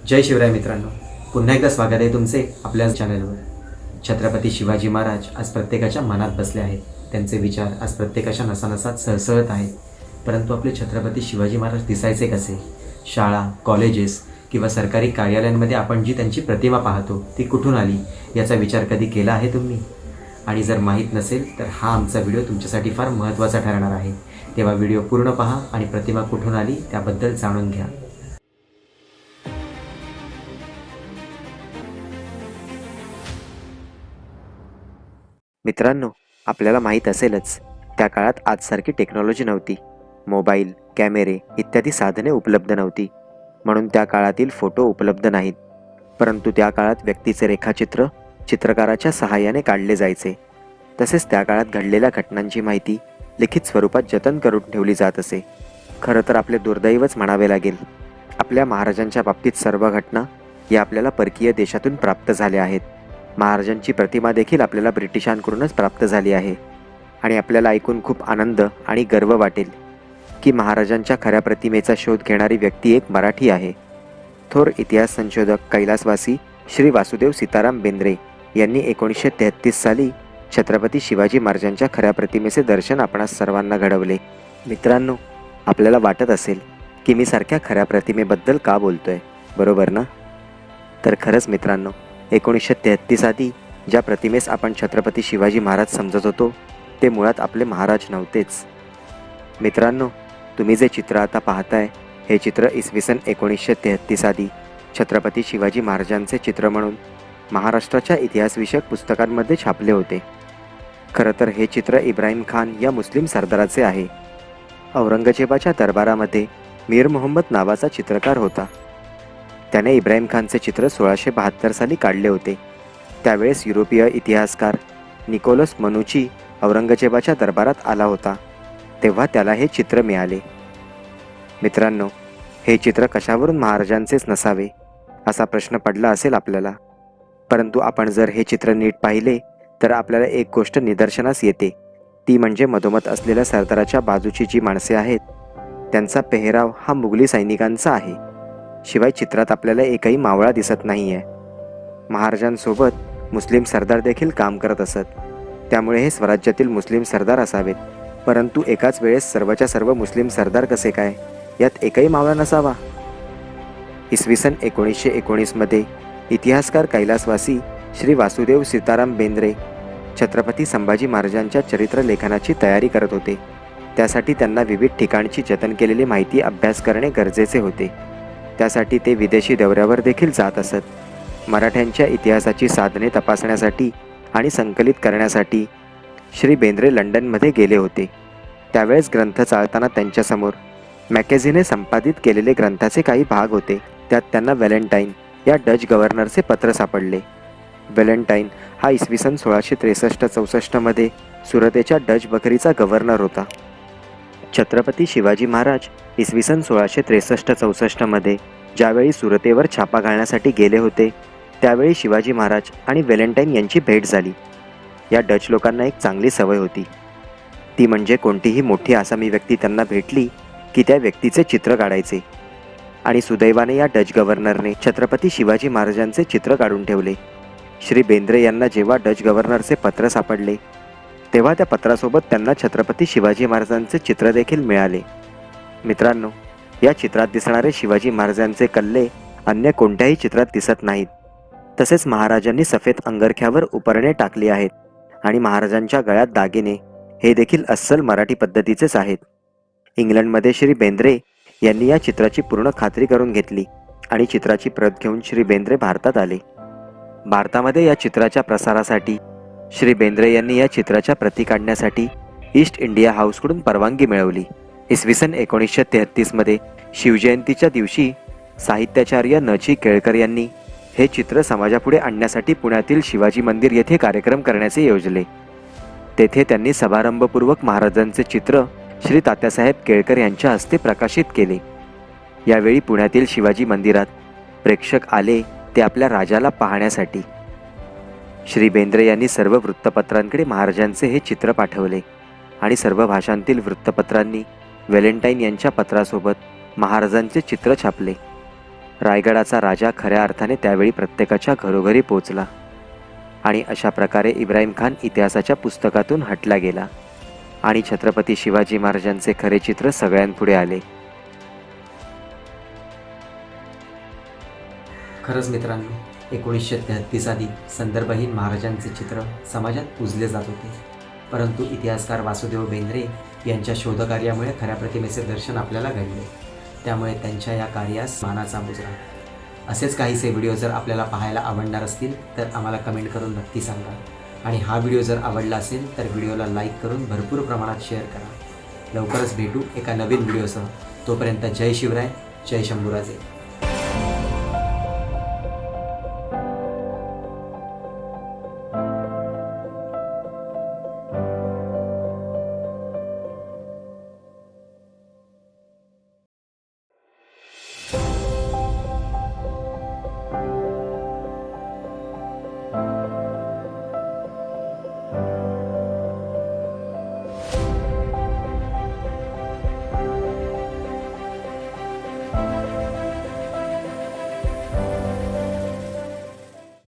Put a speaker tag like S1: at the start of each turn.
S1: जय शिवराय मित्रांनो, पुन्हा एकदा स्वागत आहे तुमचे आपल्या चॅनलवर। छत्रपती शिवाजी महाराज आज प्रत्येकाच्या मनात बसले आहेत। त्यांचे विचार आज प्रत्येकाच्या नसानसात सळसळत आहेत। परंतु आपले छत्रपती शिवाजी महाराज दिसायचे कसे? शाळा, कॉलेजेस किंवा सरकारी कार्यालयांमध्ये आपण जी त्यांची प्रतिमा पाहतो ती कुठून आली याचा विचार कधी केला आहे तुम्ही? आणि जर माहीत नसेल तर हा आमचा व्हिडिओ तुमच्यासाठी फार महत्त्वाचा ठरणार आहे। तेव्हा व्हिडिओ पूर्ण पहा आणि प्रतिमा कुठून आली त्याबद्दल जाणून घ्या।
S2: मित्रांनो, आपल्याला माहीत असेलच, त्या काळात आजसारखी टेक्नॉलॉजी नव्हती। मोबाईल, कॅमेरे इत्यादी साधने उपलब्ध नव्हती, म्हणून त्या काळातील फोटो उपलब्ध नाहीत। परंतु त्या काळात व्यक्तीचे रेखाचित्र चित्रकाराच्या सहाय्याने काढले जायचे। तसेच त्या काळात घडलेल्या घटनांची माहिती लिखित स्वरूपात जतन करून ठेवली जात असे। खरं तर आपले दुर्दैवच म्हणावे लागेल, आपल्या महाराजांच्या बाबतीत सर्व घटना या आपल्याला परकीय देशातून प्राप्त झाल्या आहेत। महाराजांची प्रतिमा देखील आपल्याला ब्रिटिशांकडूनच प्राप्त झाली आहे। आणि आपल्याला ऐकून खूप आनंद आणि गर्व वाटेल की महाराजांच्या खऱ्या प्रतिमेचा शोध घेणारी व्यक्ती एक मराठी आहे। थोर इतिहास संशोधक कैलासवासी श्री वासुदेव सीताराम बेंद्रे यांनी 1933 साली छत्रपती शिवाजी महाराजांच्या खऱ्या प्रतिमेचे दर्शन आपणास सर्वांना घडवले। मित्रांनो, आपल्याला वाटत असेल की मी सारख्या खऱ्या प्रतिमेबद्दल का बोलतोय, बरोबर ना? तर खरंच मित्रांनो, 1933 आधी ज्या प्रतिमेस आपण छत्रपती शिवाजी महाराज समजत होतो ते मुळात आपले महाराज नव्हतेच। मित्रांनो, तुम्ही जे चित्र आता पाहताय हे चित्र इसवी सन 1933 आधी छत्रपती शिवाजी महाराजांचे चित्र म्हणून महाराष्ट्राच्या इतिहासविषयक पुस्तकांमध्ये छापले होते। खरं तर हे चित्र इब्राहिम खान या मुस्लिम सरदाराचे आहे। औरंगजेबाच्या दरबारामध्ये मीर मोहम्मद नावाचा चित्रकार होता। त्याने इब्राहिम खानचे चित्र 1672 साली काढले होते। त्यावेळेस युरोपीय इतिहासकार निकोलस मनुची औरंगजेबाच्या दरबारात आला होता, तेव्हा त्याला हे चित्र मिळाले। मित्रांनो, हे चित्र कशावरून महाराजांचेच नसावे असा प्रश्न पडला असेल आपल्याला। परंतु आपण जर हे चित्र नीट पाहिले तर आपल्याला एक गोष्ट निदर्शनास येते, ती म्हणजे मधोमध असलेल्या सरदाराच्या बाजूची जी माणसे आहेत त्यांचा पेहराव हा मुघली सैनिकांचा आहे। शिवाय चित्रात आपल्याला एकही मावळा दिसत नाहीये। महाराजांसोबत मुस्लिम सरदार देखील काम करत असत, त्यामुळे हे स्वराज्यातील मुस्लिम सरदार असावेत। परंतु एकाच वेळेस सर्वच्या सर्व मुस्लिम सरदार कसे काय, यात एकही मावळा नसावा? इसवी सन 1919 मध्ये इतिहासकार कैलासवासी श्री वासुदेव सीताराम बेंद्रे छत्रपती संभाजी महाराजांच्या चरित्र लेखनाची तयारी करत होते। त्यासाठी त्यांना विविध ठिकाणची जतन केलेली माहिती अभ्यास करणे गरजेचे होते। त्यासाठी ते विदेशी दौऱ्यावर देखील जात असत। मराठ्यांच्या इतिहासाची साधने तपासण्यासाठी आणि संकलित करण्यासाठी श्री बेंद्रे लंडनमध्ये गेले होते। त्यावेळेस ग्रंथ चाळताना त्यांच्यासमोर मॅकेझिने संपादित केलेले ग्रंथाचे काही भाग होते। त्यात त्यांना व्हॅलेंटाईन या डच गव्हर्नरचे पत्र सापडले। व्हॅलेंटाईन हा इसवी सन 1663-64 मध्ये सुरतेच्या डच बखरीचा गव्हर्नर होता। छत्रपती शिवाजी महाराज इसवी सन 1663-64 मध्ये ज्यावेळी सुरतेवर छापा घालण्यासाठी गेले होते त्यावेळी शिवाजी महाराज आणि व्हॅलेंटाईन यांची भेट झाली। या डच लोकांना एक चांगली सवय होती, ती म्हणजे कोणतीही मोठी आसामी व्यक्ती त्यांना भेटली की त्या व्यक्तीचे चित्र काढायचे। आणि सुदैवाने या डच गव्हर्नरने छत्रपती शिवाजी महाराजांचे चित्र काढून ठेवले। श्री बेंद्रे यांना जेव्हा डच गव्हर्नरचे पत्र सापडले तेव्हा त्या पत्रासोबत त्यांना छत्रपती शिवाजी महाराजांचे चित्र देखील मिळाले। मित्रांनो, या चित्रात दिसणारे शिवाजी महाराजांचे कल्ले अन्य कोणत्याही चित्रात दिसत नाहीत। तसेच महाराजांनी सफेद अंगरख्यावर उपरणे टाकली आहेत आणि महाराजांच्या गळ्यात दागिने हे देखील अस्सल मराठी पद्धतीचेच आहेत। इंग्लंडमध्ये श्री बेंद्रे यांनी या चित्राची पूर्ण खात्री करून घेतली आणि चित्राची प्रत घेऊन श्री बेंद्रे भारतात आले। भारतामध्ये या चित्राच्या प्रसारासाठी श्री बेंद्रे यांनी या चित्राच्या प्रती काढण्यासाठी ईस्ट इंडिया हाऊसकडून परवानगी मिळवली। इसवी सन 1933 मध्ये शिवजयंतीच्या दिवशी साहित्याचार्य न.ची केळकर यांनी हे चित्र समाजापुढे आणण्यासाठी पुण्यातील शिवाजी मंदिर येथे कार्यक्रम करण्याचे योजले। तेथे त्यांनी समारंभपूर्वक महाराजांचे चित्र श्री तात्यासाहेब केळकर यांच्या हस्ते प्रकाशित केले। यावेळी पुण्यातील शिवाजी मंदिरात प्रेक्षक आले ते आपल्या राजाला पाहण्यासाठी। श्री बेंद्रे यांनी सर्व वृत्तपत्रांकडे महाराजांचे हे चित्र पाठवले आणि सर्व भाषांतील वृत्तपत्रांनी व्हॅलेंटाईन यांच्या पत्रासोबत महाराजांचे चित्र छापले। रायगडाचा राजा खऱ्या अर्थाने त्यावेळी प्रत्येकाच्या घरोघरी पोचला आणि अशा प्रकारे इब्राहिम खान इतिहासाच्या पुस्तकातून हटला गेला आणि छत्रपती शिवाजी महाराजांचे खरे चित्र सगळ्यांपुढे आले.
S1: खरंच मित्रांनो, 1933 आधी संदर्भहीन महाराजांचे चित्र समाजात पूजले जात होते, परंतु इतिहासकार वासुदेव बेंद्रे यांच्या शोधकार्यामुळे खऱ्या प्रतिमेचे दर्शन आपल्याला घडले. त्यामुळे त्यांच्या या कार्यास मानाचा मुजरा. असेच काहीसे व्हिडिओ जर आपल्याला पाहायला आवडणार असतील तर आम्हाला कमेंट करून नक्की सांगा. आणि हा व्हिडिओ जर आवडला असेल तर व्हिडिओला लाईक करून भरपूर प्रमाणात शेअर करा. लवकरच भेटू एका नवीन व्हिडिओसह. तोपर्यंत जय शिवराय, जय शंभूराजे.